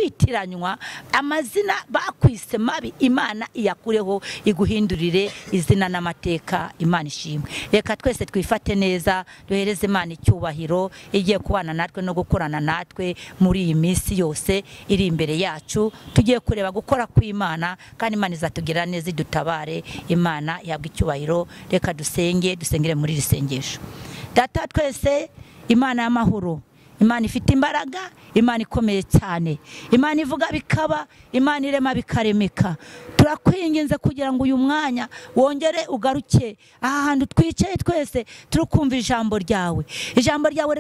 kwitiranywa amazina bakwise mabi Imana iyakureho iguhindurire izina n'amateka. Imana ishimwe. Reka twese twifate neza duhereze Imana icyubahiro igiye kubana natwe no gukorana natwe muri iyi minsi yose iri imbere yacu. Tugiye kureba gukora kw'Imana kandi Imana izatugirira neza idutabare. Imana yabwa icyubahiro. Reka dusengere muri iri sengesho. Data twese, Imana y'amahoro, Imana ifite imbaraga, Imana ikomeye cyane, Imana ivuga bikaba, Imana irema bikaremeka. Turakwinginze kugira ngo uyu mwanya wongere ugaruke aha hantu twicaye twese turukumva ijambo ryawe. Ijambo ryawe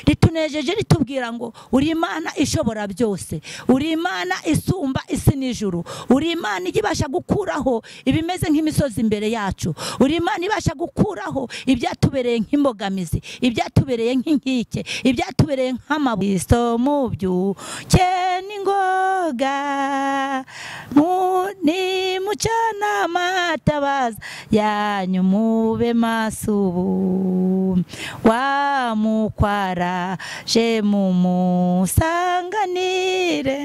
ritunejeje ritubwira ngo uri Imana ishobora byose, uri Imana isumba isi n'ijuru, uri Imana igibasha gukuraho ibimeze nk'imisozi imbere yacu, uri Imana ibasha gukuraho ibyatubereye nk'imbogamizi, ibyatubereye nk'inkike, ibyatubereye nk'amabuye. Mu byuke n'ingoga ni mucana amatabaza yanyu mube masubu wamukwara je mumusanganire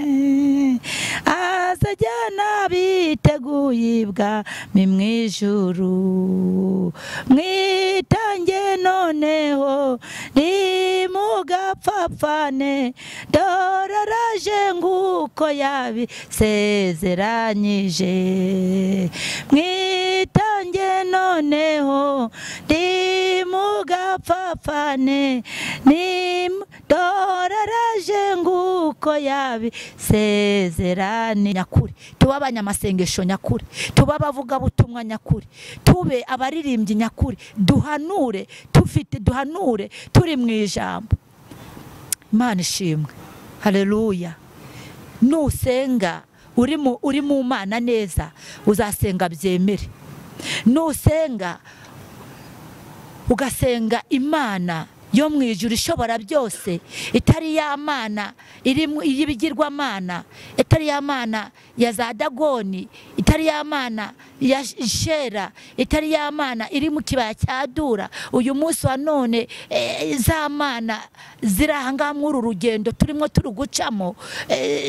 azajyana biteguye ibwami mw'ijuru mwitange noneho nimugapfapfane doraraje nguko yabisezeranyije mwitange noneho nimugapfapfane doraraje nguko yabisezeranyije. Nyakuri tuba abanyamasengesho nyakuri, tuba abavuga butumwa nyakuri, tube abaririmbyi nyakuri, duhanure turi mu ijambo. Imana ishimwe. Haleluya. Nusenga uri mu Mana neza uzasenga byemere. Nusenga ugasenga Imana yo mu ijuru ishobora byose, itari ya Mana y'ibigirwa mana, itari ya Mana ya za Dagoni, itari ya Mana ya Shera, itari ya Mana iri mu kibaya cya Dura. Uyu munsi wa none za Mana zirahanga muri urugendo turimo turugucamo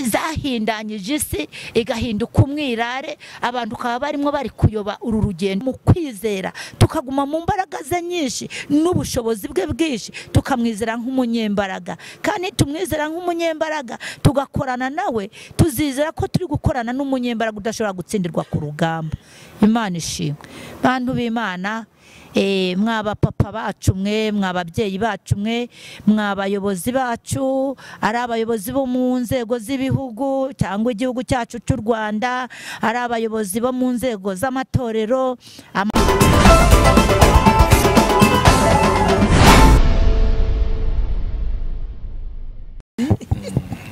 zahindanyije isi igahinduka umwirare, abantu kaba barimo bari kuyoba uru rugendo. Mu kwizera tukaguma mu mbaraga ze nyinshi n'ubushobozi bwe bwinshi, tukamwizera nk'umunyembaraga. Kandi tumwizera nk'umunyembaraga tugakorana nawe, tuzizera ko turi gukorana n'umunyembaraga udashobora gutsindirwa ku rugamba. Imana ishimwe. Bantu b'Imana, mwaba papa bacu mwe, mwababyeyi bacu mwe, mwabayobozi bacu, ari abayobozi bo mu nzego z'ibihugu cyangwa igihugu cyacu cy'u Rwanda, ari abayobozi bo mu nzego z'amatorero,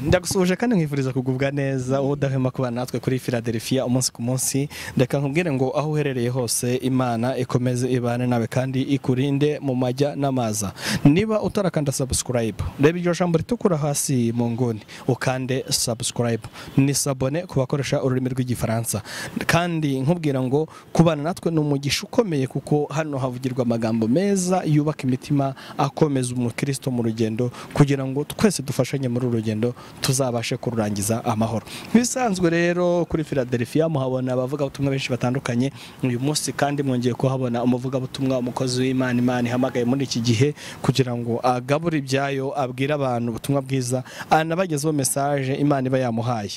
ndagusuje kandi nkwifuriza kugubwa neza udahema kuba natwe kuri Philadelifia umunsi ku munsi. Ndeka nkubwire ngo aho uherereye hose Imana ikomeze ibane nawe kandi ikurinde mu majya n'amaza. Niba utarakanda subscribe, reba iryo jambo ritukura hasi mu nguni ukande subscribe, ni sabone ku bakoresha ururimi rw'igifaransa. Kandi nkubwira ngo kubana natwe ni umugisha ukomeye, kuko hano havugirwa amagambo meza yubaka imitima, akomeza umukristo mu rugendo, kugira ngo twese dufashanye muri urugendo tuzabashe kurangiza amahoro. Bisanzwe rero kuri Philadelifia muhabona abavuga butumwa benshi batandukanye. Uyu munsi kandi mwongeye kuhabona umuvuga butumwa, umukozi w'Imana Imana ihamagaye muri iki gihe kugira ngo agabure ibyayo, abwira abantu ubutumwa bwiza, anabagezeho message Imana iba yamuhaye.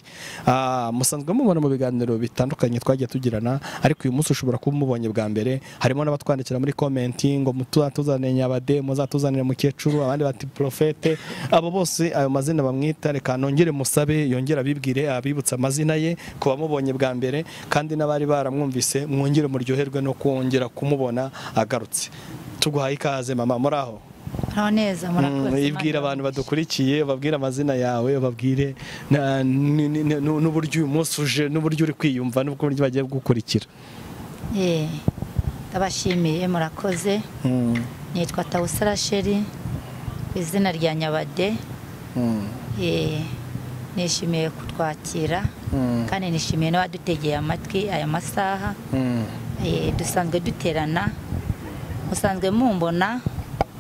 Musanzwe mubona mu biganiro bitandukanye twagiye tugirana, ariko uyu munsi ushobora kuba umubonye bwa mbere. Harimo n'abatwandikira muri comment ngo mutuzanire Nyabade, muzatuzanire Mukecuru, abandi bati Profete. Abo bose ayo mazina bamwita, reka nongere musabe yongera bibwire abibutsa amazina ye kuba mubonye bwa mbere, kandi n'abari baramwumvise mwongere muryoherwe no kongera kumubona agarutse. Tuguhaye ikaze mama, muraho? neza murakoze. Ibwira abantu badukurikiye, babwira amazina yawe, babwire n'uburyo uyu munsi uje, n'uburyo uri kwiyumva, n'uburyo bagiye gukurikira. Ndabashimiye, murakoze. Nitwa Tawusara Sheri, izina rya Nyabade. Nishimiye kutwakira kandi nishimiye n'abadutegeye amatwi aya masaha. Dusanzwe duterana, musanzwe mumbona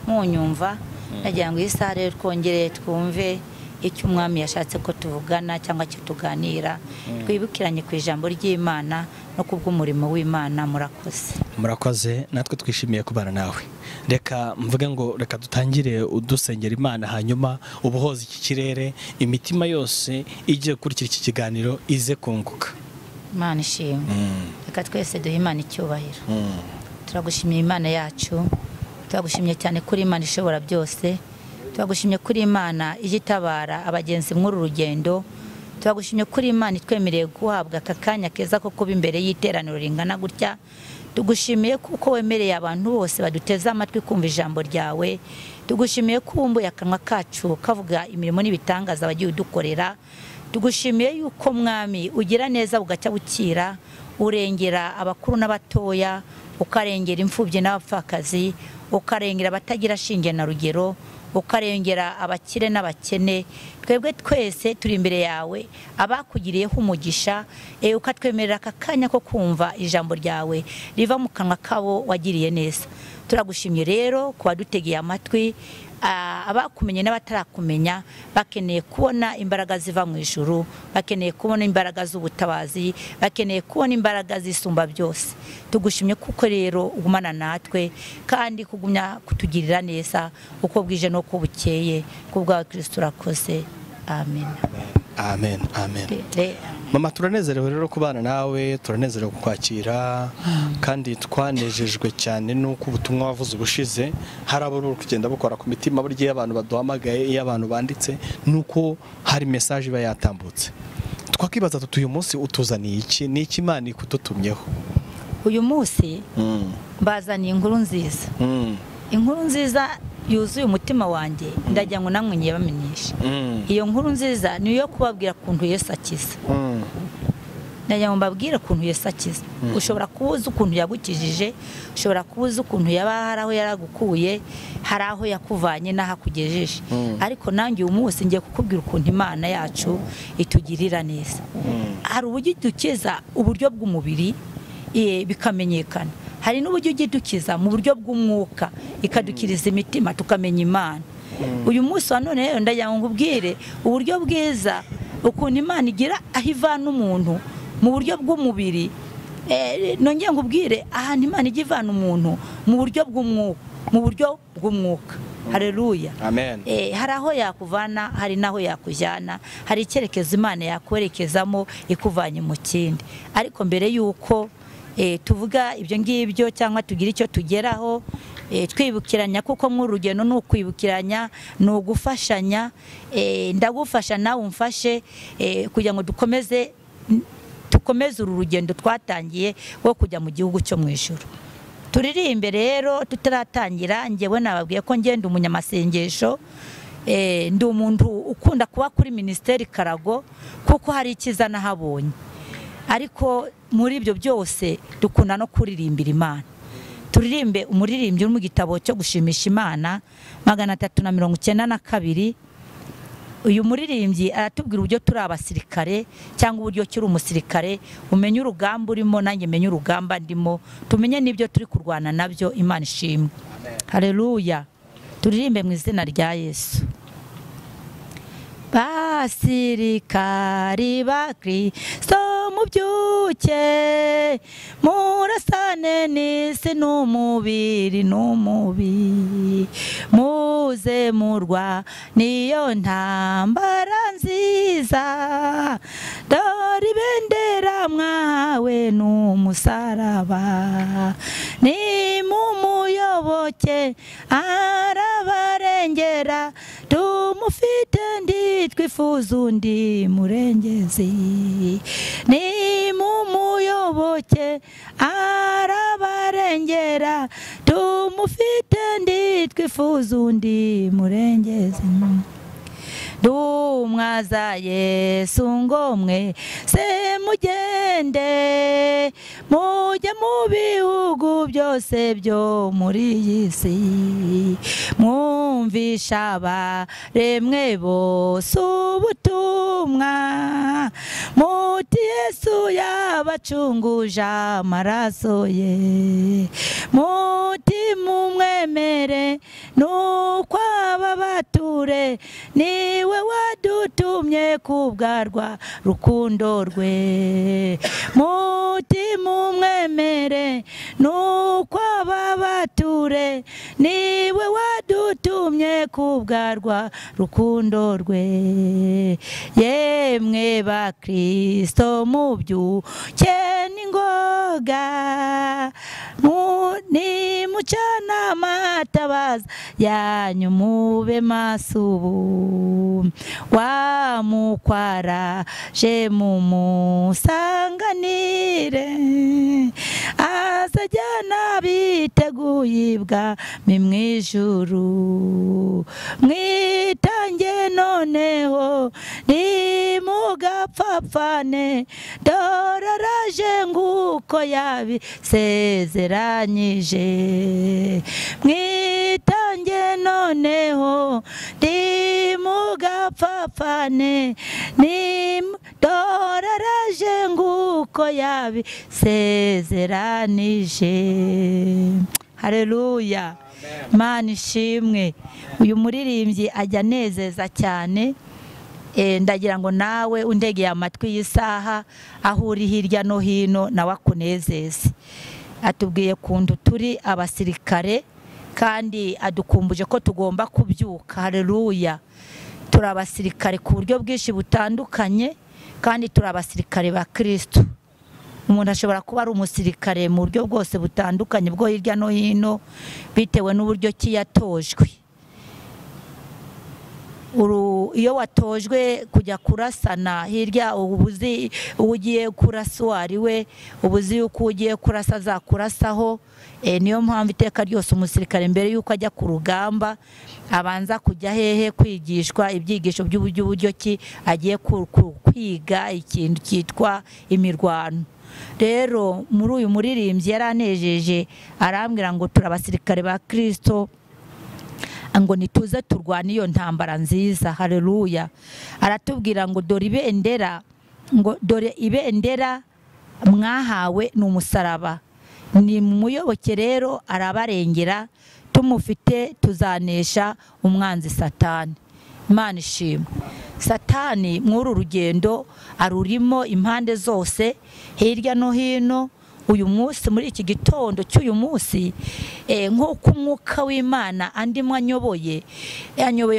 munyumva, nagira ngo isaha rero twongere twumve icyo umwami yashatse ko tuvugana cyangwa cyo tuganira, twibukiranye ku ijambo ry'Imana no kubw'umurimo w'Imana. Murakoze, natwe twishimiye kubana nawe. Reka mvuge ngo reka dutangire udusengera Imana, hanyuma ubuhoza iki kirere, imitima yose igiye kurikira iki kiganiro ize kunguka. Imana ishimwe. Reka twese duhe Imana icyubahiro. Turagushimiye Imana yacu, turagushimye cyane kuri Imana ishobora byose, turagushimye kuri Imana igitabara abagenzi mw'uru rugendo, turagushimye kuri Imana itwemereye guhabwa aka kanya keza ko kuba imbere y'iteraniro ringana gutya. Tugushimiye kuko wemereye abantu bose baduteze amatwi kumva ijambo ryawe. Tugushimiye ko wumbuye akanwa kacu kavuga imirimo n'ibitangaza wagiye udukorera. Tugushimiye yuko mwami ugira neza bugacya bukira, urengera abakuru n'abatoya, ukarengera imfubyi n'abapfakazi, ukarengera abatagira shinge na rugero, ukarengera abakire n'abakene. Twebwe twese turi imbere yawe abakugiriyeho umugisha, ukatwemerera aka kanya ko kumva ijambo ryawe riva mu kanwa kabo wagiriye neza. Turagushimye rero kuba dutegeye amatwi, abakumenye n'abatarakumenya bakeneye kubona imbaraga ziva mu ijuru, bakeneye kubona imbaraga z'ubutabazi, bakeneye kubona imbaraga zisumba byose. Tugushimye kuko rero ugumana natwe kandi kugumya kutugirira neza uko bwije no ko bukeye, kubwa Kristo urakoze. Amen. Amen. Amen. Mama, turanezerewe rero kubana nawe, turanezerewe kukwakira, kandi twanejejwe cyane nuko ubutumwa wavuze ubushize hari abo uri kugenda bukora ku mitima buryo abantu baduhamagaye, iyo abantu banditse nuko hari message iba yatambutse. Twakibaza tuti uyu munsi utuzaniye iki, ni iki Imana ikututumyeho? Uyu munsi bazaniye inkuru nziza. Inkuru nziza yuzuye umutima wanjye, ndagira ngo namwe nyibamenyeshe. Iyo nkuru nziza ni yo kubabwira kuntu Yesu akiza. Ndagira ngo mbabwire kuntu Yesu akiza. Ushobora kubuza ukuntu yagukijije, ushobora kubuza ukuntu yaba hari aho yaragukuye, hari aho yakuvanye n'aho akugejeje, ariko nanjye uyu munsi ngiye kukubwira ukuntu Imana yacu itugirira neza. Hari uburyo dukiza uburyo bw'umubiri bikamenyekana, hari n'uburyo ugidukiza mu buryo bw'umwuka ikadukiriza imitima tukamenya Imana. Uyu munsi wa none rero ndagira ngo ngubwire uburyo bwiza ukuntu Imana igira aho ivana umuntu mu buryo bw'umubiri, nongeye ngubwire ahantu Imana ijya ivana umuntu mu buryo bw'umwuka. Haleluya. Amen. Hari aho yakuvana, hari naho yakujyana, hari icyerekezo Imana yakwerekezamo ikuvanye mu kindi. Ariko mbere yuko tuvuga ibyo ngibyo cyangwa tugira icyo tugeraho, twibukiranya kuko mw'urugendo ni ukwibukiranya, ni ugufashanya. Ndagufasha nawe umfashe kugira ngo dukomeze uru rugendo twatangiye wo kujya mu gihugu cyo mu ijuru. Turirimbe rero tutaratangira, njyewe nababwiye ko ngenda umunyamasengesho, ndi umuntu ukunda kuba kuri ministeri Karago kuko hari ikiza nahabonye. Ariko muri ibyo byose dukunda no kuririmbira Imana. Turirimbe umuririmbyi uri mu gitabo cyo gushimisha Imana 392. Uyu muririmbyi aratubwira uburyo turi abasirikare cyangwa uburyo kiri umusirikare, umenye urugamba urimo nanjye menye urugamba ndimo, tumenye n'ibyo turi kurwana nabyo. Imana ishimwe. Haleluya. Turirimbe mu izina rya Yesu. Basirikari ba Kristo mubyuke, murasane n'isi n'umubiri, muze murwa niyo ntambara nziza, dore ibendera mwahawe n'umusaraba, nimumuyoboke arabarengera, tumufite twifuza undi murengezi, nimumuyoboke arabarengera, tumufite twifuza undi murengezi. Dumwaza Yesu ngo mwese mugende, mujye mu bihugu byose byo muri iyi si, mwumvisha abaremwe bose ubutumwa, muti Yesu yabacunguje amaraso ye, muti mumwemere nuko aba bature niwe wadutumye kubwarwa rukundo rwe mutima umwemere nuko aba bature niwe wadutumye kubwarwa rukundo rwe yemwe ba Kristo mubyuke n'ingoga ni mucana amatabaza yanyu mube maso ubu wamukwaraje mumusanganire azajyana biteguye ibwami mw'ijuru mwitange noneho nimugapfapfane dore araje nguko yabisezeranyije mwitange noneho nimugapfapfane dore araje nguko yabisezeranije. Haleluya, Imana ishimwe. Uyu muririmbyi ajya anezeza cyane. Ndagira ngo nawe undegeye amatwi y'isaha aho uri hirya no hino nawe akunezeze. Atubwiye kuntu turi abasirikare kandi adukumbuje ko tugomba kubyuka. Haleluya, turi abasirikare ku buryo bwinshi butandukanye kandi turi abasirikare ba Kristo. Umuntu ashobora kuba ari umusirikare mu buryo bwose butandukanye bwo hirya no hino bitewe n'uburyo ki yatojwe. Iyo watojwe kujya kurasana hirya ubuzi ugiye kurasa wari we ubuzi yuko ugiye kurasa azakurasaho. Niyo mpamvu iteka ryose umusirikare mbere yuko ajya ku rugamba abanza kujya hehe kwigishwa ibyigisho by'uburyo ki agiye kwiga ikintu cyitwa imirwano. Rero muri uyu muririmbyi yaranejeje arambwira ngo turi abasirikare ba Kristo ngo nituze turwana iyo ntambara nziza. Haleluya, aratubwira ngo dore ibendera mwahawe n'umusaraba, ni muyoboke rero arabarengera, tumufite tuzanesha umwanzi Satani. Imana ishimwe. Satani muri rugendo arurimo impande zose hirya no hino. Uyu munsi muri iki gitondo cy'uyu munsi nk'uko umwuka w'Imana andimwe anyoboye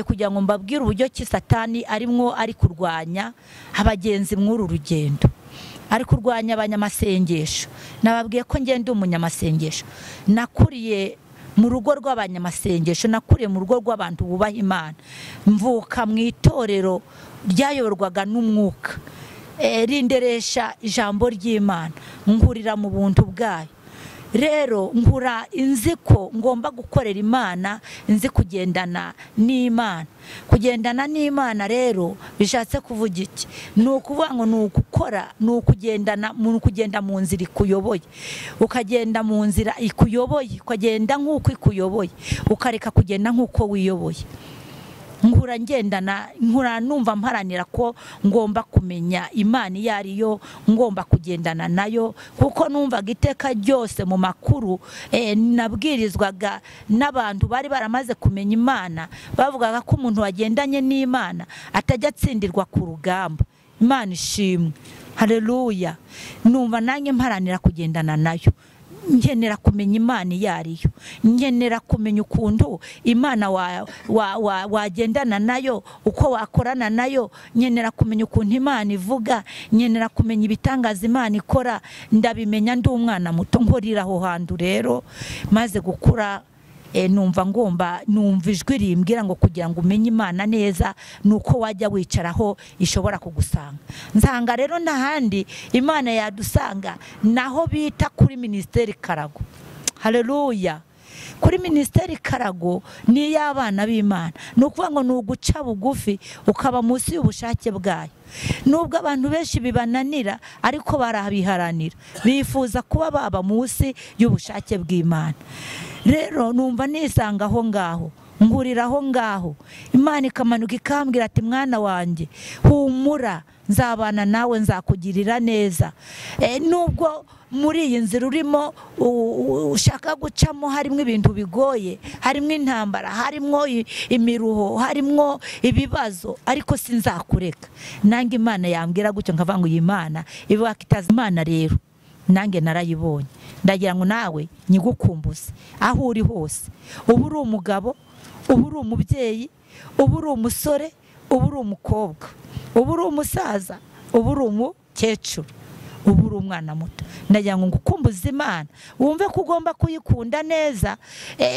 kugira ngo mbabwire uburyo ki Satani arimwo ari kurwanya abagenzi mw'uru rugendo, ari kurwanya abanyamasengesho. Nababwiye ko ngende umunyamasengesho, nakuriye mu rugo rw'abanyamasengesho, nakuriye mu rugo rw'abantu bubaha Imana, mvuka mu itorero ryayoborwaga n'umwuka, rinderesha ijambo ry'Imana, nkurira mu buntu bwayo. Rero nkura inzi ko ngomba gukorera Imana, inzi kugendana n'Imana. Kugendana n'Imana rero bishatse kuvuga iki? Ni ukuvuga ngo ni ugukora, ni ukugenda mu nzira ikuyoboye, ukagenda mu nzira ikuyoboye, ukagenda nk'uko ikuyoboye, ukareka kugenda nk'uko wiyoboye. nkura numva mparanira ko ngomba kumenya Imana iyo ariyo, ngomba kugendana nayo, kuko numvaga iteka ryose mu makuru nabwirizwaga n'abantu bari baramaze kumenya Imana, bavugaga ko umuntu wagendanye n'Imana atajya atsindirwa ku rugamba. Imana ishimwe, haleluya. Numva nanjye mparanira kugendana nayo, nkenera kumenya Imana iyo ariyo, nkenera kumenya ukuntu Imana wagendana nayo, uko wakorana nayo, nkenera kumenya ukuntu Imana ivuga, nkenera kumenya ibitangaza Imana ikora. Ndabimenya ndi umwana muto nkorira aho hantu. Rero maze gukura numva ijwi rimbwira ngo kugira ngo umenye Imana neza nuko wajya wicaraho ishobora kugusanga. Nsanga rero n'ahandi Imana yadusanga naho bita kuri ministeri Karago. Haleluya. Kuri ministeri Karago ni y'abana b'Imana, nukuvuga ngo nuguca bugufi ukaba munsi y'ubushake bwayo. Nubwo abantu benshi bibananira ariko barabiharanira, bifuza kuba baba munsi y'ubushake bw'Imana. Rero numva nisanga aho ngaho ngurira aho ngaho. Imana ikamanuka ikambwira ati mwana wanjye humura, nzabana nawe, nzakugirira neza. Nubwo muri iyi nzira urimo ushaka gucamo harimo ibintu bigoye, harimo intambara, harimo imiruho, harimo ibibazo, ariko sinzakureka. Nange Imana yambwira gutyo nkavuga ngo iyi Imana ivuga itazi Imana rero nange narayibonye. Ndagira ngo nawe nyigukumbuze aho uri hose, ubu uri umugabo, ubu uri umubyeyi, ubu uri umusore, ubu uri umukobwa, ubu uri umusaza, ubu uri umukecuru, ubu uri umwana muto. Ndagira ngo ngukumbuze Imana, wumve ko ugomba kuyikunda neza.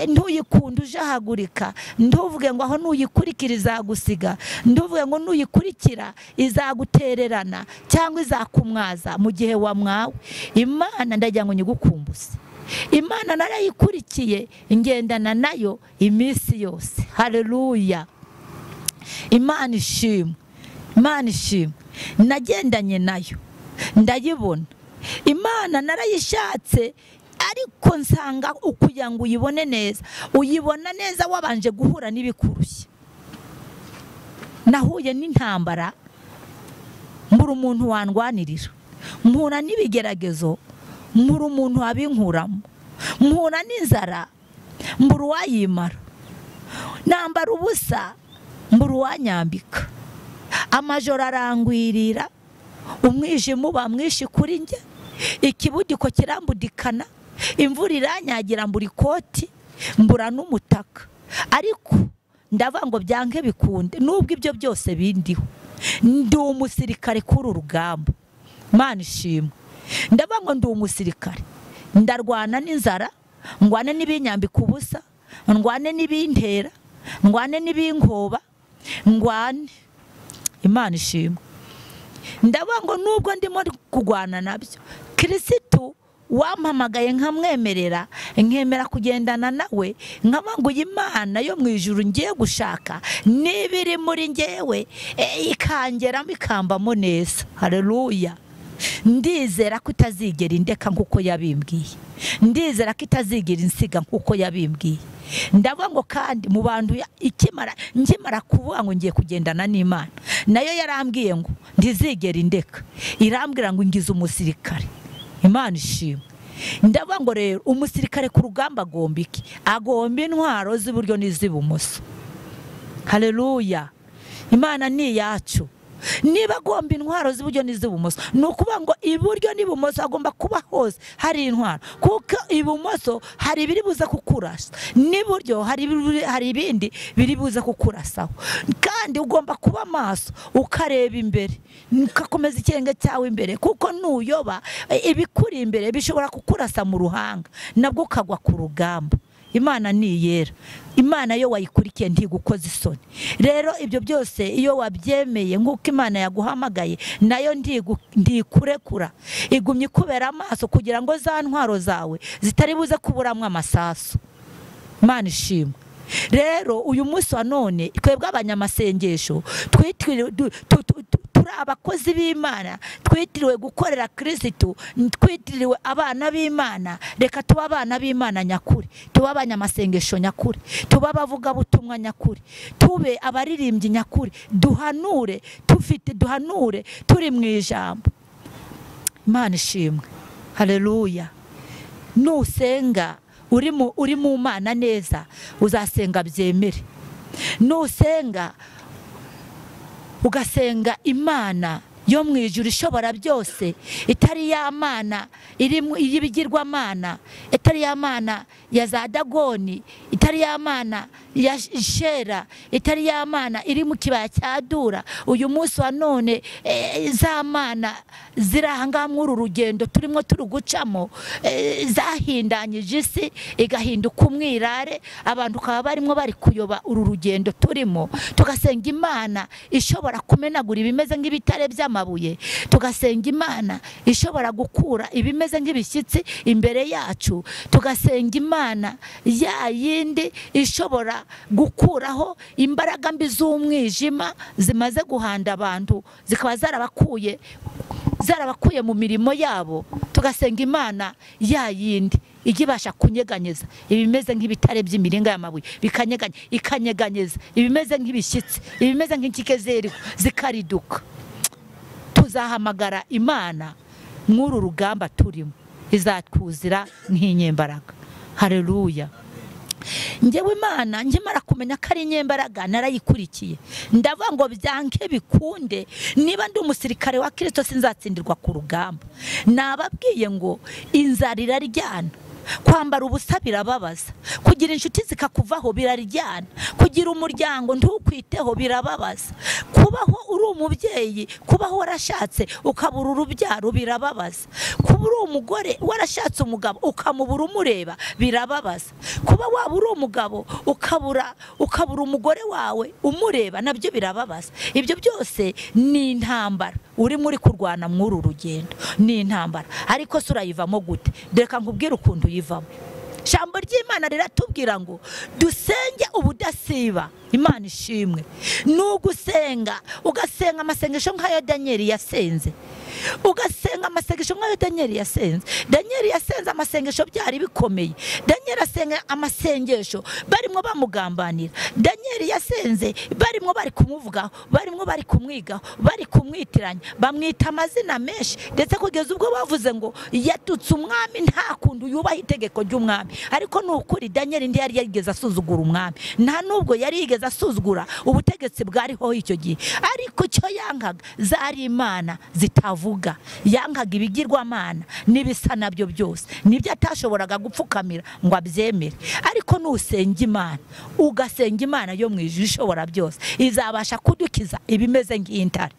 Ntuyikunde ujahagurika, ntuvuge ngo aho nuyikurikira izagusiga, ntuvuge ngo nuyikurikira izagutererana cyangwa izakumwaza mu gihe wamwawe. Imana ndagira ngo nyigukumbuze. Imana narayikurikiye, ngendana nayo iminsi yose. Haleluya. Imana ishimwe, Imana ishimwe. Nagendanye nayo ndayibona. Imana narayishatse, ariko nsanga ukugira ngo uyibone neza, uyibona neza wabanje guhura n'ibikurushye. Nahuye n'intambara, mbura umuntu wandwanirira, mpura n'ibigeragezo, mbura umuntu wabinkuramo, mpura n'inzara, mbura uwayimara, nambara ubusa, mbura uwanyambika. Amajoro arangwirira, umwijima uba mwinshi kuri njye, ikibudiko kirambudikana, imvura iranyagira, mbura ikoti, mbura n'umutaka. Ariko ndavuga ngo byange bikunde, nubwo ibyo byose bindiho, ndi umusirikare kuri urugamba. Imana ishimwe. Ndavuga ngo ndi umusirikare, ndarwana n'inzara, ndwane n'ibinyambika ubusa, ndwane n'ibintera, ndwane n'ibinkoba, ndwane. Imana ishimwe. Ndavuga ngo nubwo ndimo kugwana nabyo, Kristo wampamagaye nkamwemerera, nkemera kugendana nawe, nkavuga Imana yo mu ijuru ngiye gushaka nibiri muri ngewe ikangeramo ikambamo neza. Haleluya. Ndizera ko itazigera indeka nkuko yabimbwiye, ndizera ko itazigera insiga nkuko yabimbwiye. Ndavuga ngo kandi mu bantu nkimara kuvuga ngo ngiye kugendana n'Imana, nayo yarambwiye ngo ndizigera indeka, irambwira ngo ngize umusirikare. Imana ishimwe. Ndavuga ngo rero umusirikare ku rugamba agomba iki? Agomba intwaro z'iburyo n'iz'ibumoso. Haleluya. Imana ni yacu. Niba agomba intwaro z'iburyo n'iz'ibumoso, ni ukuvuga ngo iburyo n'ibumoso agomba kuba hose hari intwaro, kuko ibumoso hari ibiri buza kukurasa, n'iburyo hari ibindi biri buza kukurasaho. Kandi ugomba kuba maso, ukareba imbere, ugakomeza ikirenge cyawe imbere, kuko nuyoba ibikuri imbere bishobora kukurasa mu ruhanga, nabwo ukagwa ku rugamba. Imana ni yera. Imana yo wayikurikiye ntigukoza isoni. Rero ibyo byose iyo wabyemeye nk'uko Imana yaguhamagaye, nayo ndikurekura, igumye kubera amaso kugira ngo za ntwaro zawe zitari buze kuburamwe amasasu. Imana ishimwe. Rero uyu munsi wa none twebwe abanyamasengesho turi abakozi b'Imana, twitiriwe gukorera Kristo, twitiriwe abana b'Imana. Reka tuba abana b'Imana nyakuri, tuba abanyamasengesho nyakuri, tuba abavuga butumwa nyakuri, tube abaririmbyi nyakuri, duhanure turi mu ijambo. Imana ishimwe. Haleluya. Nusenga uri mu Mana neza, uzasenga byemere. Nusenga ugasenga Imana yo mu ijuru ishobora byose, itari ya Mana y'ibigirwa mana, itari ya Mana ya za Dagoni, itari ya Mana ya Shera, itari ya Mana iri mu kibaya cya Dura. Uyu munsi wa none za Mana zirahanga muri urugendo turimo turugucamo, zahindanyije isi igahinduka umwirare, abantu kaba barimo bari kuyoba uru rugendo turimo. Tugasenga Imana ishobora kumenagura ibimeze nk'ibitare by'amabuye, tugasenga Imana ishobora gukura ibimeze nk'ibishyitsi imbere yacu, tugasenga Imana ya yindi ishobora gukuraho imbaraga mbi z'umwijima zimaze guhanda abantu, zikaba zarabakuye mu mirimo yabo. Tugasenga Imana ya yindi ijya ibasha kunyeganyeza ibimeze nk'ibitare by'imiringa y'amabuye, ikanyeganyeza ibimeze nk'ibishyitsi, ibimeze nk'inkike zikariduka. Tuzahamagara Imana mw'uru rugamba turimo, izatwuzira nk'inyembaraga. Haleluya. Njyewe Imana nkimara kumenya ko ari inyembaraga narayikurikiye, ndavuga ngo byanke bikunde, niba ndi umusirikare wa Kristo sinzatsindirwa ku rugamba. Nababwiye ngo inzara iraryana, kwambara ubusa birababaza, kugira inshuti zikakuvaho biraryana, kugira umuryango ntukwiteho birababaza, kubaho uri umubyeyi, kubaho warashatse ukabura urubyaro birababaza, kuba uri umugore warashatse umugabo ukamubura umureba birababaza, kuba waba uri umugabo ukabura umugore wawe umureba nabyo birababaza. Ibyo byose ni intambara urimo uri kurwana mw'uru rugendo, ni intambara. Ariko se urayivamo gute? Reka nkubwire ukuntu uyivamo. Ijambo ry'Imana riratubwira ngo dusenge ubudasiba. Imana ishimwe. Nugusenga, ugasenga amasengesho nk'ayo Danieli yasenze, ugasenga amasengesho nk'ayo Danieli yasenze. Danieli yasenze amasengesho byari bikomeye. Danieli asenga amasengesho barimo bamugambanira. Danieli yasenze barimo bari kumuvugaho, barimo bari kumwigaho, bari kumwitiranya, bamwita amazina menshi, ndetse kugeza ubwo bavuze ngo yatutse umwami nta kundu yubaha itegeko ry'umwami. Ariko nukuri Danieli ndi yari yigeze asuzugura umwami, nta nubwo yari yigeze asuzugura ubutegetsi bwariho icyo gihe. Ariko cyo yankaga zari imana zitavuga, yankaga ibigirwamana n'ibisa nabyo byose, nibyo atashoboraga gupfukamira ngo abyemere. Ariko nusenga Imana, ugasenga Imana yo mu ijuru ishobora byose, izabasha kudukiza ibimeze nk'intare.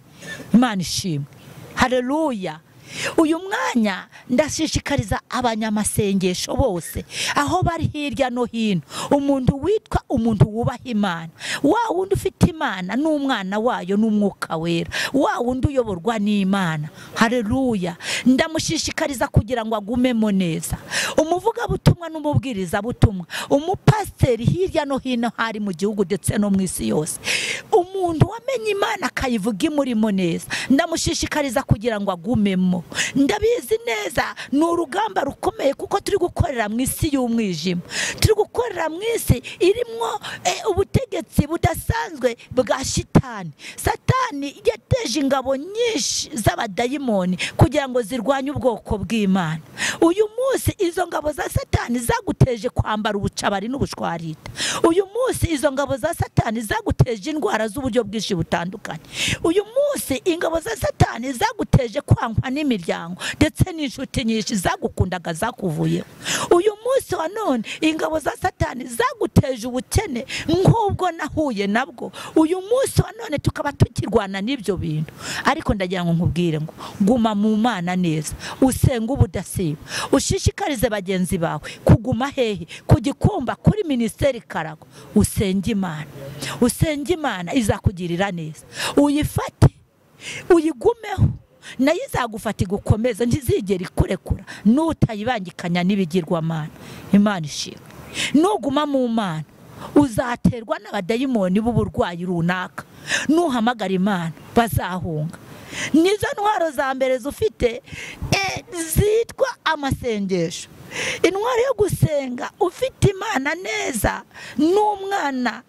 Imana ishimwe. Haleluya. Uyu mwanya ndashishikariza abanyamasengesho bose aho bari hirya no hino, umuntu witwa umuntu wubaha Imana, wa wundi ufite Imana n'umwana wayo n'umwuka wera, wa wundi uyoborwa n'Imana. Haleluya. Ndamushishikariza kugira ngo agumemo neza, umuvugabutumwa n'umubwiriza butumwa, umupasiteri hirya no hino hari mu gihugu ndetse no mu isi yose, umuntu wamenye Imana akayivuga imurimo neza, ndamushishikariza kugira ngo agumemo. Ndabizi neza ni urugamba rukomeye, kuko turi gukorera mu isi y'umwijima, turi gukorera mu isi irimo ubutegetsi budasanzwe bwa shitani. Satani yateje ingabo nyinshi z'abadayimoni kugira ngo zirwanye ubwoko bw'Imana. Uyu munsi izo ngabo za Satani zaguteje kwambara ubucabari n'ubushwarita. Uyu munsi izo ngabo za Satani zaguteje indwara z'uburyo bwinshi butandukanye. Uyu munsi ingabo za Satani zaguteje kwankwa n'imiryango ndetse n'inshuti nyinshi zagukundaga zakuvuyeho. Uyu munsi wa none ingabo za Satani zaguteje ubukene nk'ubwo nahuye nabwo. Uyu munsi wa none tukaba tukirwana n'ibyo bintu. Ariko ndagira ngo nkubwire ngo guma mu Mana neza, usenga ubudasiba, ushishikarize bagenzi bawe kuguma hehe, kugikumba kuri ministeri Karago. Usenga Imana, usenga Imana izakugirira neza, uyifate uyigumeho, nayo izagufata igukomeza, ntizigera ikurekura nutayibangikanya n'ibigirwamana. Imana ishimwe. Nuguma mu Mana uzaterwa n'abadayimoni b'uburwayi runaka, nuhamagara Imana bazahunga. Nizo ntwaro za mbere zufite zitwa amasengesho. Intwaro yo gusenga ufite Imana neza n'umwana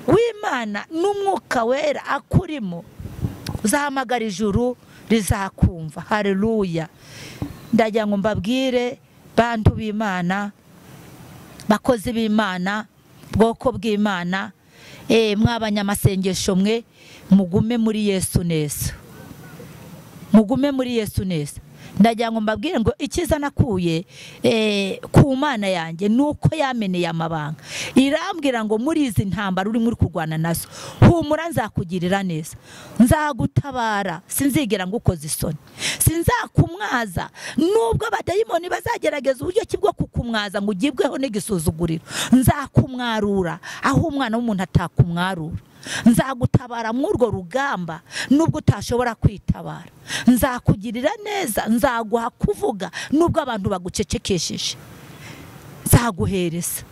w'Imana n'umwuka wera akurimo, uzahamagara ijuru rizakumva. Haleluya. Ndagira ngo mbabwire bantu b'Imana, bakozi b'Imana, bwoko bw'Imana, mw'abanyamasengesho mwe, mugume muri Yesu neza, mugume muri Yesu neza. Ndagira ngo mbabwire ngo ikiza nakuye ku Mana yanjye nuko yameneye amabanga, irambwira ngo muri izi ntambara uri muri kurwana nazo, humura nzakugirira neza, nzagutabara, sinzigera ngukoza isoni, sinzakumwaza. Nubwo abadayimoni bazagerageza uburyo ki bwo kukumwaza ngo ugibweho n'igisuzuguriro, nzakumwarura aho umwana w'umuntu atakumwarura. Nzagutabara mw'urwo rugamba nubwo utashobora kwitabara, nzakugirira neza, nzaguha kuvuga nubwo abantu bagucecekesheje, nzaguhereza.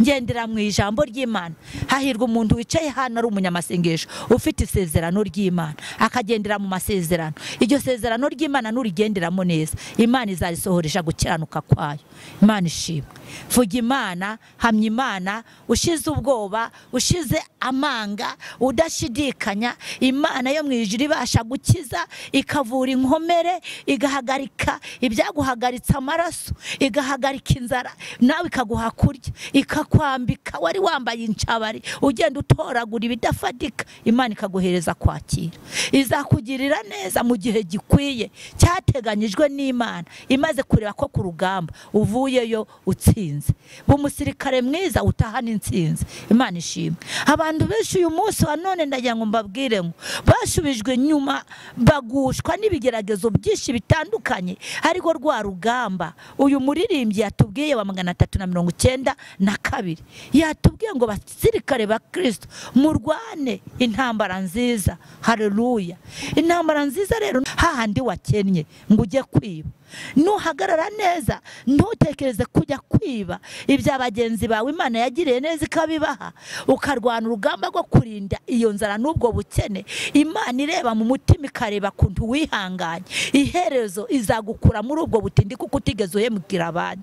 ngendera mu ijambo ry'Imana. Hahirwa umuntu wicaye hano ari umunyamasengesho ufite isezerano ry'Imana akagendera mu masezerano. Iryo sezerano ry'Imana nurigenderamo neza, Imana izarisohoresha gukiranuka kwayo. Imana ishimwe. Vuga Imana, hamya Imana, ushize ubwoba, ushize amanga, udashidikanya. Imana yo mu ijuru ibasha gukiza, ikavura inkomere, igahagarika ibyaguhagaritse amaraso, igahagarika inzara, nawe ikaguha kurya, ikakwambika wari wambaye incabari ugenda utoragura ibidafatika. Imana ikaguhereza kwakira, izakugirira neza mu gihe gikwiye cyateganyijwe n'Imana, imaze kureba ko ku rugamba uvuyeyo utsinze. Umusirikare mwiza utahana intsinzi. Imana ishimwe. Abantu benshi uyu munsi wa none ndagira ngo mbabwire ngo bashubijwe nyuma, bagushwa n'ibigeragezo byinshi bitandukanye, ariko rwa rugamba uyu muririmbyi yatubwiye wa 392 yatubwiye ngo basirikare ba Kristo murwane intambara nziza. Haleluya. Intambara nziza rero hahandi wakennye ngo ujye kwiba, nuhagarara neza, ntutekereze kujya kwiba ibya bagenzi bawe Imana yagiriye neza ikabibaha, ukarwana urugamba rwo kurinda iyo nzara n'ubwo bukene. Imana ireba mu mutima ikareba kuntu wihanganye, iherezo izagukura muri ubwo butindi kuko utigeze uhemukira abandi.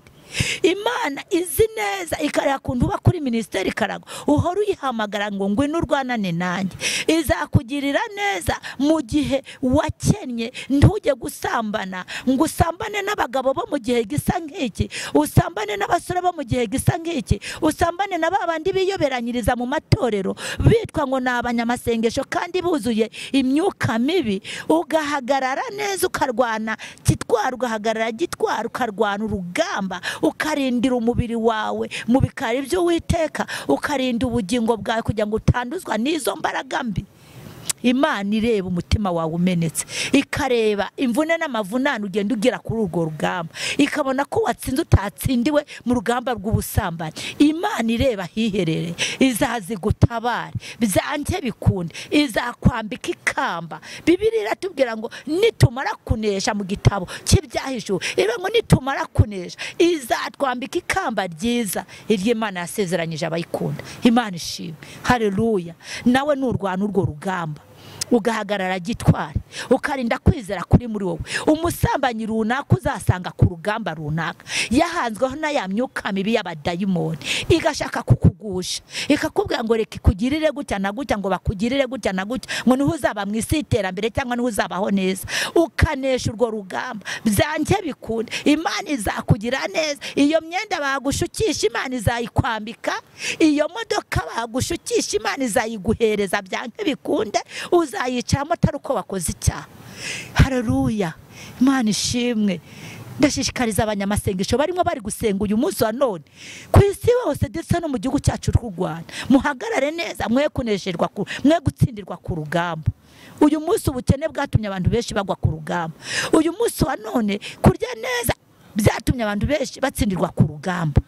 Imana izi neza ikareba kuntu uba kuri ministeri ikarago uhora uyihamagara ngo ngwino urwanane nanjye. Izakugirira neza mu gihe wakennye, ntujye gusambana ngo usambane n'abagabo bo mu gihe gisa nk'iki, usambane n'abasore bo mu gihe gisa nk'iki, usambane na babandi biyoberanyiriza mu matorero bitwa ngo ni abanyamasengesho kandi buzuye imyuka mibi. Ugahagarara neza ukarwana gitwara, ugahagarara gitwara, ukarwana urugamba, ukarindira umubiri wawe mu bikari by'Uwiteka, ukarinda ubugingo bwawe kugira ngo utanduzwa n'izo mbaraga mbi. Imana ireba umutima wawe umenetse, ikareba imvune n'amavunane ugenda ugira kuri urwo rugamba, ikabona ko watsinze utatsindiwe mu rugamba rw'ubusambanyi. Imana ireba hiherere, izazigutabare byanjye bikunde, izakwambika ikamba. Bibiliya iratubwira ngo nitumara kunesha, mu gitabo cy'Ibyahishuwe ibe ngo nitumara kunesha izatwambika ikamba ryiza iry'Imana yasezeranyije abayikunda. Imana ishimwe. Haleluya. Nawe nurwana urwo rugamba ugahagarara gitware, ukarinda kwizera kuri muri wowe. Umusambanyi runaka uzasanga ku rugamba runaka yahanzweho na ya myuka mibi y'abadayimoni, igashaka kukugusha, ikakubwira ngo reka ikugirire gutya na gutya, ngo bakugirire gutya na gutya, ngo niho uzaba mu isi y'iterambere cyangwa niho uzabaho neza. Ukanesha urwo rugamba byanjye bikunde, Imana izakugira neza. Iyo myenda bagushukisha Imana izayikwambika, iyo modoka bagushukisha Imana izayiguhereza byanjye bikunde, uzayicaramo atari uko wakoze icyaha. Haleluya. Imana ishimwe. Ndashishikariza abanyamasengesho barimo bari gusenga uyu munsi wa none ku isi hose ndetse no mu gihugu cyacu cy'u Rwanda, muhagarare neza, mwe kunesherwa, mwe gutsindirwa ku rugamba. Uyu munsi ubukene bwatumye abantu benshi bagwa ku rugamba. Uyu munsi wa none kurya neza byatumye abantu benshi batsindirwa ku rugamba.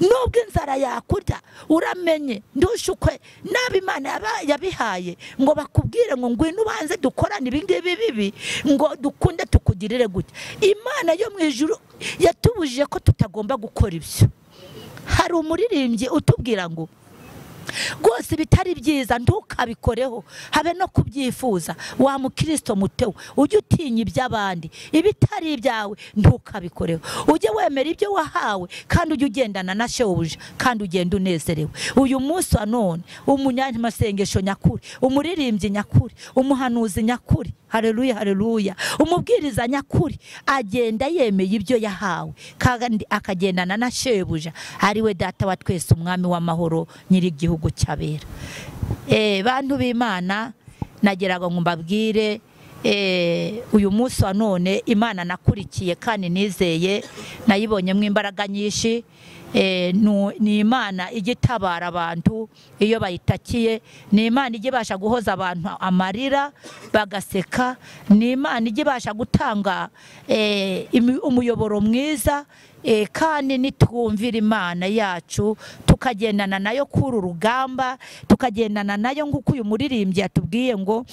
Nubwo inzara yakurya uramenye ndushukwe nabi Imana yabihaye ngo bakubwire ngo ngwino ubanze dukorane ibingibi bibi ngo dukunde tukugirire gutya. Imana yo mu ijuru yatubujije ko tutagomba gukora ibyo. Hari umuririmbyi utubwira ngo rwose bitari byiza ntukabikoreho habe no kubyifuza. Wa mukristo mutewe ujye utinya iby'abandi, ibitari ibyawe ntukabikoreho. Ujye wemera ibyo wahawe kandi ujye ugendana na shebuja kandi ugenda unezerewe. Uyu munsi wa none umunyamasengesho nyakuri, umuririmbyi nyakuri, umuhanuzi nyakuri, haleluya haleluya, umubwiriza nyakuri agenda yemeye ibyo yahawe kandi akagendana na shebuja ari we Data wa twese, umwami w'amahoro, nyiri igihugu cyabera. Bantu b'Imana, nageraga ngo mbabwire uyu munsi wa none Imana nakurikiye kandi nizeye, nayibonyemo imbaraga nyinshi. Ni Imana igitabara abantu iyo bayitakiye, ni Imana igibasha guhoza abantu amarira bagaseka, ni Imana igibasha gutanga umuyoboro mwiza. Kandi nitwumvira Imana yacu tukagendana nayo kuri urugamba, tukagendana nayo nk'uko uyu muririmbyi yatubwiye ngo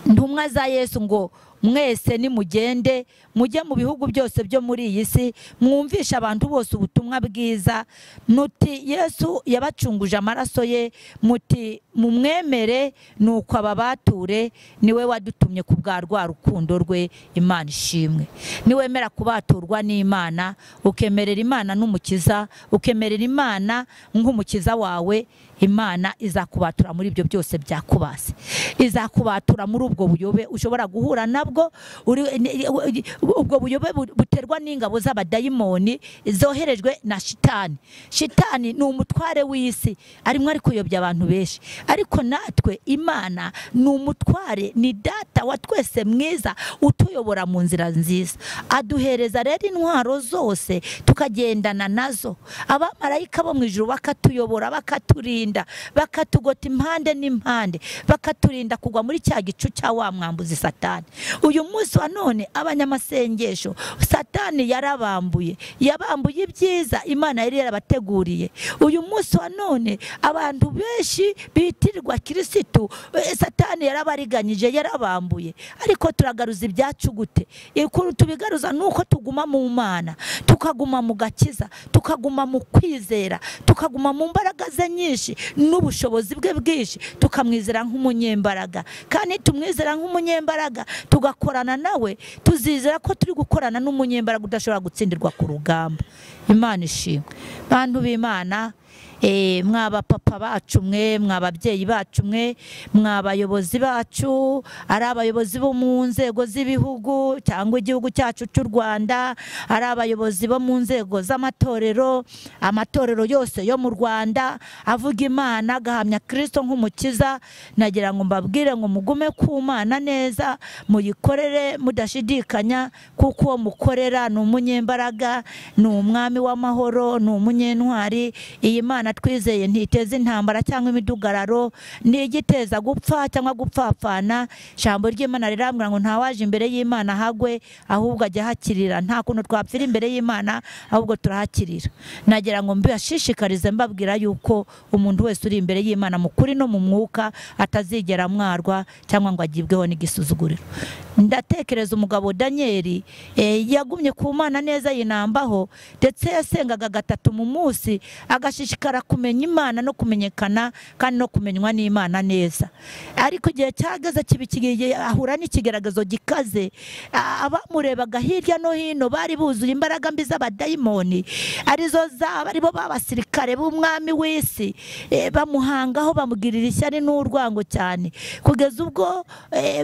ntumwa za Yesu ngo mwese nimugende mujye mu bihugu byose byo muri iyi si mwumvisha abantu bose ubutumwa bwiza muti Yesu yabacunguje amaraso ye muti mumwemere nuko ababature niwe wadutumye ku bwa rwa rukundo rwe Imana ishimwe niwemera kubaturwa n'Imana ukemerera Imana n'umukiza ukemerera Imana nk'umukiza wawe Imana izakubatura muri ibyo byose byakubase izakubatura muri ubwo buyobe ushobora guhura nabwo ubwo buyobe buterwa n'ingabo z'abadayimoni zoherejwe na shitani ni umutware w'isi arimo ari kuyobya abantu benshi ariko natwe Imana ni umutware ni data wa twese mwiza utuyobora mu nzira nziza aduhereza rero intwaro zose tukagendana nazo abamarayika bo mu ijuru bakatuyobora bakaturinda bakatugota impande n'impande bakaturinda kugwa muri cya gicu cya wa mwambuzi Satani uyu munsi wa none abanyamasengesho Satani yabambuye ibyiza Imana yari yarabateguriye uyu munsi wa none abantu benshi bitirirwa Kristo Satani yarabariganyije yarabambuye ariko turagaruza ibyacu gute tubigaruza nuko tuguma mu Mana tukaguma mu gakiza tukaguma mu kwizera tukaguma mu mbaraga ze nyinshi n'ubushobozi bwe bwinshi tukamwizera nk'umunyembaraga kandi tumwizera nk'umunyembaraga tugakorana nawe tuzizera ko turi gukorana n'umunyembaraga udashobora gutsindirwa ku rugamba Imana ishimwe bantu b'Imana mwaba papa bacu mwe mwababyeyi bacu mwe mwabayobozi bacu ari abayobozi bo mu nzego z'ibihugu cyangwa igihugu cyacu cy'u Rwanda ari abayobozi bo mu nzego z'amatorero yose yo mu Rwanda avuga Imana agahamya Kristo nk'umukiza nagira ngo mbabwire ngo mugume ku Mana neza muyikorere mudashidikanya kuko uwo mukorera ni umunyembaraga ni umwami w'amahoro ni umunyentwari iyi Mana twizeye ntiteze intambara cyangwa imidugararo nigiteza gupfa cyangwa gupfapfana ijambo ry'Imana rirambwira ngo ntawaje imbere y'Imana hagwe ahubwo ajya hakirira nta kuntu twapfira imbere y'Imana ahubwo turahakirira nagira ngo mbashishikarize mbabwira yuko umuntu wese uri imbere y'Imana mu kuri no mu mwuka atazigera mwarwa cyangwa ngo agibweho n'igisuzuguriro ndatekereza umugabo Daniel yagumye ku Mana neza yinambaho ndetse yasengaga 3 mu munsi agashishikara kumenya Imana no kumenyekana kandi no kumenywa n'Imana neza ariko igihe cyageze kibikigiye ahura n'ikigerageza gikaze abamurebaga hirya no hino bari buzuye imbaraga mbi z'abadayimoni arizo bari bo babasirikare b'umwami w'isi bamuhangaho bamugirira ishyari n'urwango cyane kugeza ubwo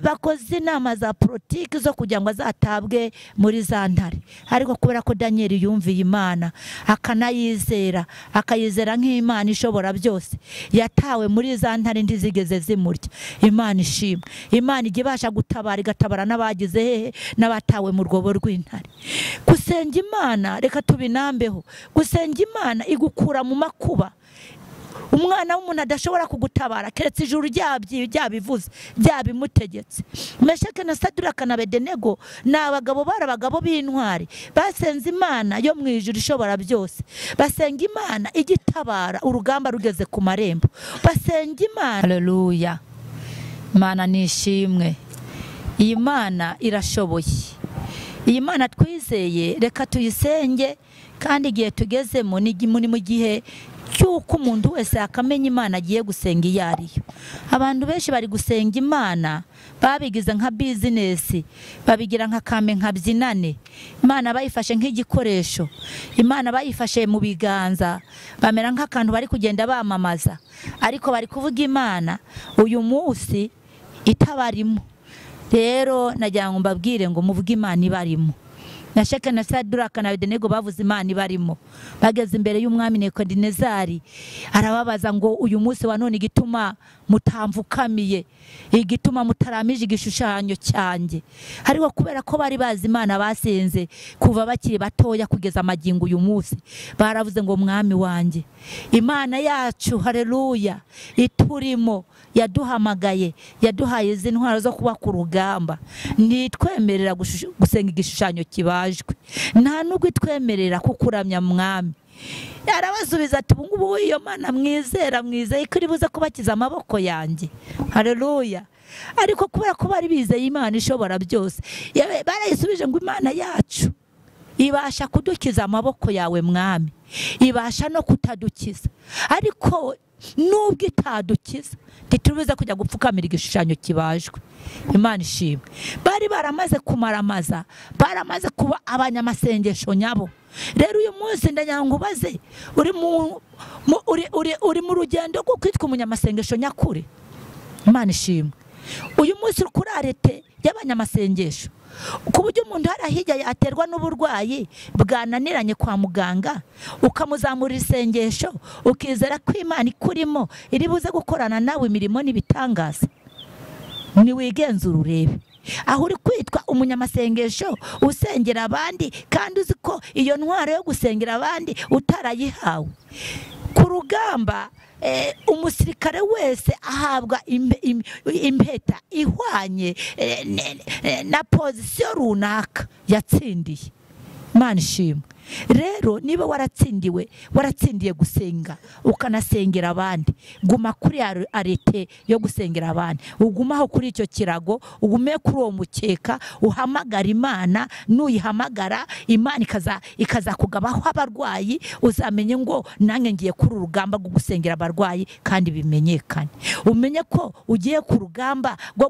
bakoze inama za politiki zo kugira ngo azatabwe muri za ntare ariko kubera ko Daniel yumviye Imana akanayizera akayizera nk'Imana ishobora byose yatawe muri za ntare ndizigeze zimurya Imana ishimwe Imana igibasha gutabara igatabara n'abagize hehe n'abatawe mu rwobo rw'intare gusenga Imana reka tubinambeho gusenga Imana igukura mu makuba umwana w'umuntu adashobora kugutabara keretse ijuru ryabivuze ryabimutegetse Meshake na Saduraka na Abedenego n'abagabo barabagabo b'intwari basenze Imana yo mu ijuru ishobora byose basenga Imana igitabara urugamba rugeze ku marembo basenga Imana haleluya Imana nishimwe iyi Mana irashoboye iyi Mana twizeye reka tuyisenge kandi igihe tugezemo ni mu gihe cyuko umuntu wese akamenya Imana agiye gusenga iyo ariyo abantu benshi bari gusenga Imana babigize nka business babigira nka kame nka byinane Imana bayifashe nk'igikoresho Imana bayifashe mu biganza bamera nk'akantu bari kugenda bamamaza ariko bari kuvuga Imana uyu munsi itabarimo rero nagira ngo mbabwire ngo muvuge Imana ibarimo Meshake na Saduraka na Abedenego bavuze Imana ibarimo bageze imbere y'umwami Nebukadinezari arababaza ngo uyu munsi wa none igituma mutamvukamiye igituma mutaramije igishushanyo cyanjye ariko kubera ko bari bazi Imana basenze kuva bakiri batoya kugeza amagingo uyu munsi baravuze ngo mwami wanjye Imana yacu haleluya iturimo yaduhamagaye yaduhaye izi ntwaro zo kuba ku rugamba nitwemerera gusenga igishushanyo kibajwe nta nubwo itwemerera kukuramya mwami yarabasubiza ati ubungubu iyo Mana mwizeye ko iri buze kubakiza amaboko yanjye haleluya ariko kubera ko bari bizeye Imana ishobora byose barayisubije ngo Imana yacu ibasha kudukiza amaboko yawe mwami, ibasha no kutadukiza, ariko nubwo itadukiza ntitubize kujya gupfukamira igishushanyo kibajwe. Imana ishimwe. Bari baramaze kumaramaza, baramaze kuba abanyamasengesho nyabo. Rero uyu munsi ndagira ngo ubaze, uri mu rugendo rwo kwitwa umunyamasengesho nyakuri? Imana ishimwe. Uyu munsi uri kuri arete y'abanyamasengesho, ku buryo umuntu hari ahijya yaterwa n'uburwayi bwananiranye kwa muganga, ukamuzamurira isengesho, ukizera ko Imana ikurimo iri buze gukorana nawe imirimo n'ibitangaza. Niwigenzura urebe aho uri kwitwa umunyamasengesho usengera abandi, kandi uzi ko iyo ntwaro yo gusengera abandi utarayihawe. Ku rugamba umusirikare wese ahabwa impeta ihwanye na pozisiyo runaka yatsindiye. Imana ishimwe. Rero niba waratsindiye gusenga ukanasengera abandi, guma kuri arete yo gusengera abandi, ugumaho kuri icyo kirago, ugume kuri uwo mukeka, uhamagara Imana. Nuyihamagara Imana ikaza kugabaho abarwayi, uzamenye ngo nange ngiye kuri urugamba rwo gusengera abarwayi kandi bimenyekane. Umenye ko ugiye ku rugamba rwo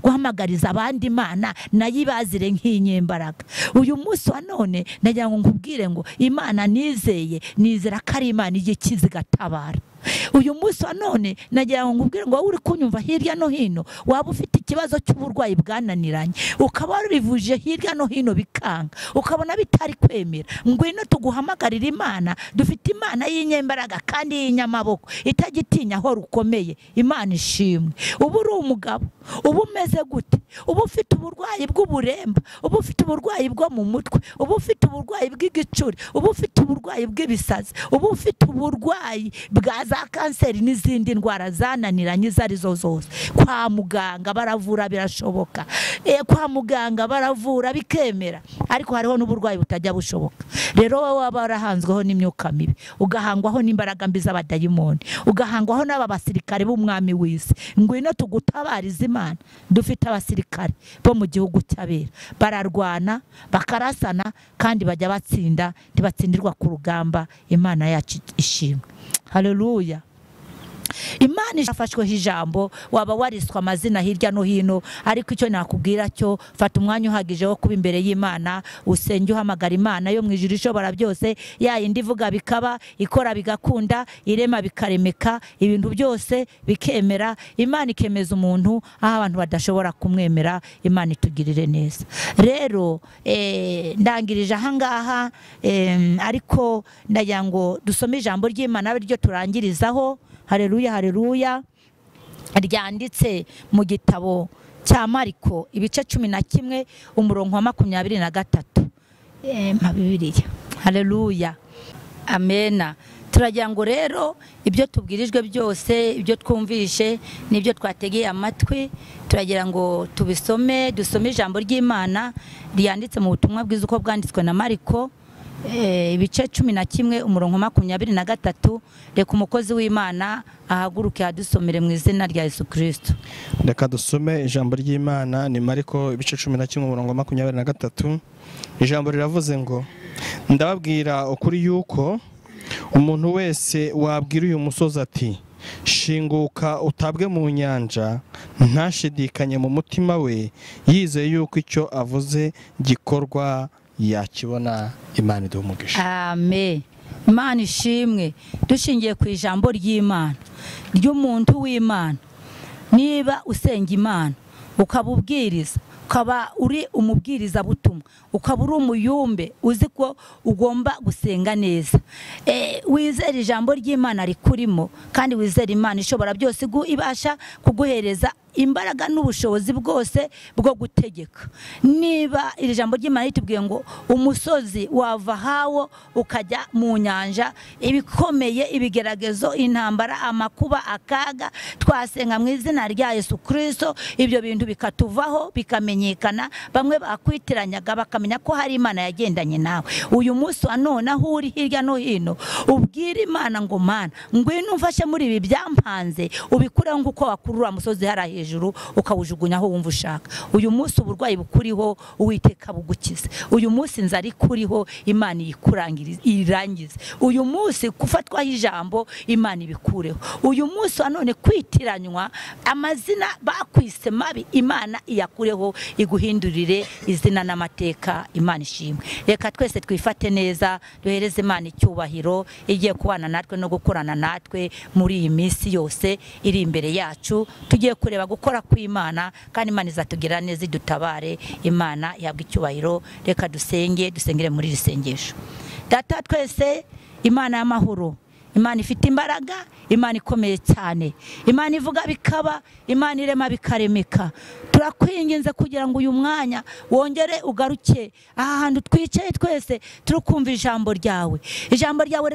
guhamagariza abandi Imana nayo ibazire nk'inyembaraga. Uyu munsi wa none ndagira ngo nkubwire ngo Imana nizera ko ari Imana igikiza igatabara. Uyu munsi wa none nagira ngo nkubwire ngo wowe uri kunyumva hirya no hino, waba ufite ikibazo cy'uburwayi bwananiranye, ukaba warivuje hirya no hino bikanga, ukabona bitari kwemera, ngwino tuguhamagarira Imana. Dufite Imana y'inyembaraga kandi y'inyamaboko, itagitinya aho rukomeye. Imana ishimwe. Ubu uri umugabo, ubu umeze gute? Ubu ufite uburwayi bw'uburemba, ubu ufite uburwayi bwo mu mutwe, ubu ufite uburwayi bw'igicuri, ubu ufite uburwayi bw'ibisazi, ubu ufite uburwayi bwa za kanseri n'izindi ndwara zananiranye izo arizo zose. Kwa muganga baravura birashoboka, kwa muganga baravura bikemera, ariko hariho n'uburwayi butajya bushoboka. Rero wowe waba warahanzweho n'imyuka mibi, ugahangwaho n'imbaraga mbi z'abadayimoni, ugahangwaho n'aba basirikare b'umwami w'isi, ngwino tugutabariza Imana. Dufite abasirikare bo mu gihugu cy'abera, bararwana bakarasana kandi bajya batsinda, ntibatsindirwa ku rugamba. Imana yacu ishimwe. Haleluya. Imana ishafashweho ijambo, waba wariswa amazina hirya no hino, ariko icyo nakubwira cyo, fata umwanya uhagije wo kuba imbere y'Imana, usenge uhamagara Imana yo mu ijuru ishobora byose, ya yindi ivuga bikaba, ikora bigakunda, irema bikaremeka, ibintu byose bikemera. Imana ikemeza umuntu aho abantu badashobora kumwemera. Imana itugirire neza. Rero ndangirije aha ngaha, ariko ndagira ngo dusome ijambo ry'Imana ryo turangirizaho. Haleluya, haleluya. Ryanditse mu gitabo cya Mariko ibice 11 umurongo wa 23 Bibiliya. Haleluya, amena. Turagira ngo rero ibyo tubwirijwe byose, ibyo twumvishe n'ibyo twategeye amatwi, turagira ngo dusome ijambo ry'Imana ryanditse mu butumwa bwiza uko bwanditswe na Mariko ibice 11 umurongo wa 23. Reka umukozi w'Imana ahaguruke adusomere mu izina rya Yesu Kristo. Reka dusome ijambo ry'Imana. Ni Mariko ibice 11 umurongo wa 23. Ijambo riravuze ngo, ndababwira ukuri yuko umuntu wese wabwira uyu musozi ati shinguka utabwe mu nyanja, ntashidikanye mu mutima we, yizeye yuko icyo avuze gikorwa, yakibona. Imana iduhe umugisha. Amen. Imana ishimwe. Dushingiye ku ijambo ry'Imana ry'umuntu w'Imana, niba usenga Imana ukabubwiriza, ukaba uri umubwiriza butumwa, ukaba uri umuyumbe uzi ko ugomba gusenga neza, wizera ijambo ry'Imana rikurimo, kandi wizera Imana ishobora byose ibasha kuguhereza imbaraga n'ubushobozi bwose bwo gutegeka. Niba iri jambo ry'Imana ritubwiye ngo umusozi wava hawo ukajya mu nyanja, ibikomeye, ibigeragezo, intambara, amakuba, akaga, twasenga mu izina rya Yesu Kristo, ibyo bintu bikatuvaho bikamenyekana, bamwe bakwitiranaga bakamenya ko hari Imana yagendanye nawe. Uyu munsi wa none aho uri hirya no hino, ubwira Imana ngo Mana ngwino umfashe muri ibi byampanze, ubikureho nguko wakurura umusozi hara hejuru ukawujugunya aho wumva ushaka. Uyu munsi uburwayi bukuriho Uwiteka bugukize. Uyu munsi inzara ikuriho Imana irangize. Uyu munsi kufatwaho ijambo Imana ibikureho. Uyu munsi none kwitiranywa amazina bakwise mabi Imana iyakureho iguhindurire izina n'amateka. Imana ishimwe. Reka twese twifate neza, duhereze Imana icyubahiro igiye kubana natwe no gukorana natwe muri iyi minsi yose iri imbere yacu. Tugiye kureba gukora kw'Imana kandi Imana izatugirira neza idutabare. Imana yabwa icyubahiro. Reka dusengere muri iri sengesho. Data twese, Imana y'amahoro, Imana ifite imbaraga, Imana ikomeye cyane, Imana ivuga bikaba, Imana irema bikaremeka. Turakwinginze kugira ngo uyu mwanya wongere ugaruke aha hantu twicaye twese turukumva ijambo ryawe. Ijambo ryawe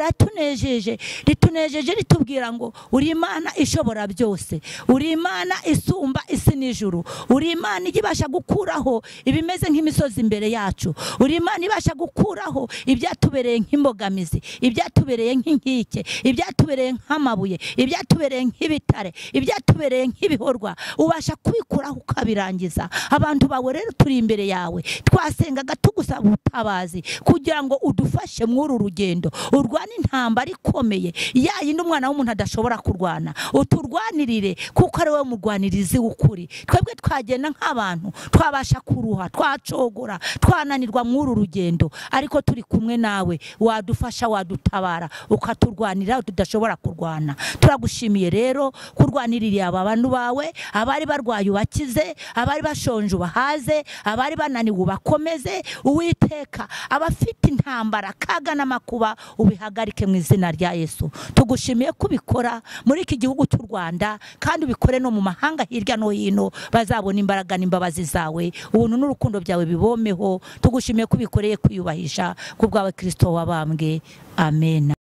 ritunejeje ritubwira ngo uri Imana ishobora byose, uri Imana isumba isi n'ijuru, uri Imana ibasha gukuraho ibimeze nk'imisozi imbere yacu, uri Imana ibasha gukuraho ibyatubereye nk'imbogamizi, ibyatubereye nk'inkike, ibyatubereye nk'amabuye, ibyatubereye nk'ibitare, ibyatubereye nk'ibihorwa, ubasha kubikuraho ukabirangiza. Abantu bawe rero turi imbere yawe, twasengaga tugusaba ubutabazi kugira ngo udufashe muri uru rugendo, urwane intambara ikomeye yayindi umwana w'umuntu adashobora kurwana. Uturwanirire kuko ari wowe murwanirizi w'ukuri. Twebwe twagenda nk'abantu twabasha kuruha, twacogora, twananirwa muri uru rugendo, ariko turi kumwe nawe wadufasha, wadutabara, ukaturwanira tudashobora kurwana. Turagushimiye rero kurwanirira aba bantu bawe, abari barwaye ubakize, abari bashonje ubahaze, abari bananiwe ubakomeze. Uwiteka abafite intambara kaga n'amakuba ubihagarike mu izina rya Yesu. Tugushimiye kubikora muri iki gihugu cy'u Rwanda, kandi ubikore no mu mahanga hirya no hino, bazabona imbaraga n'imbabazi zawe, ubuntu n'urukundo byawe bibomeho. Tugushimiye kubikoreye kwiyubahisha kubwawe Kristo wabambwe. Amen.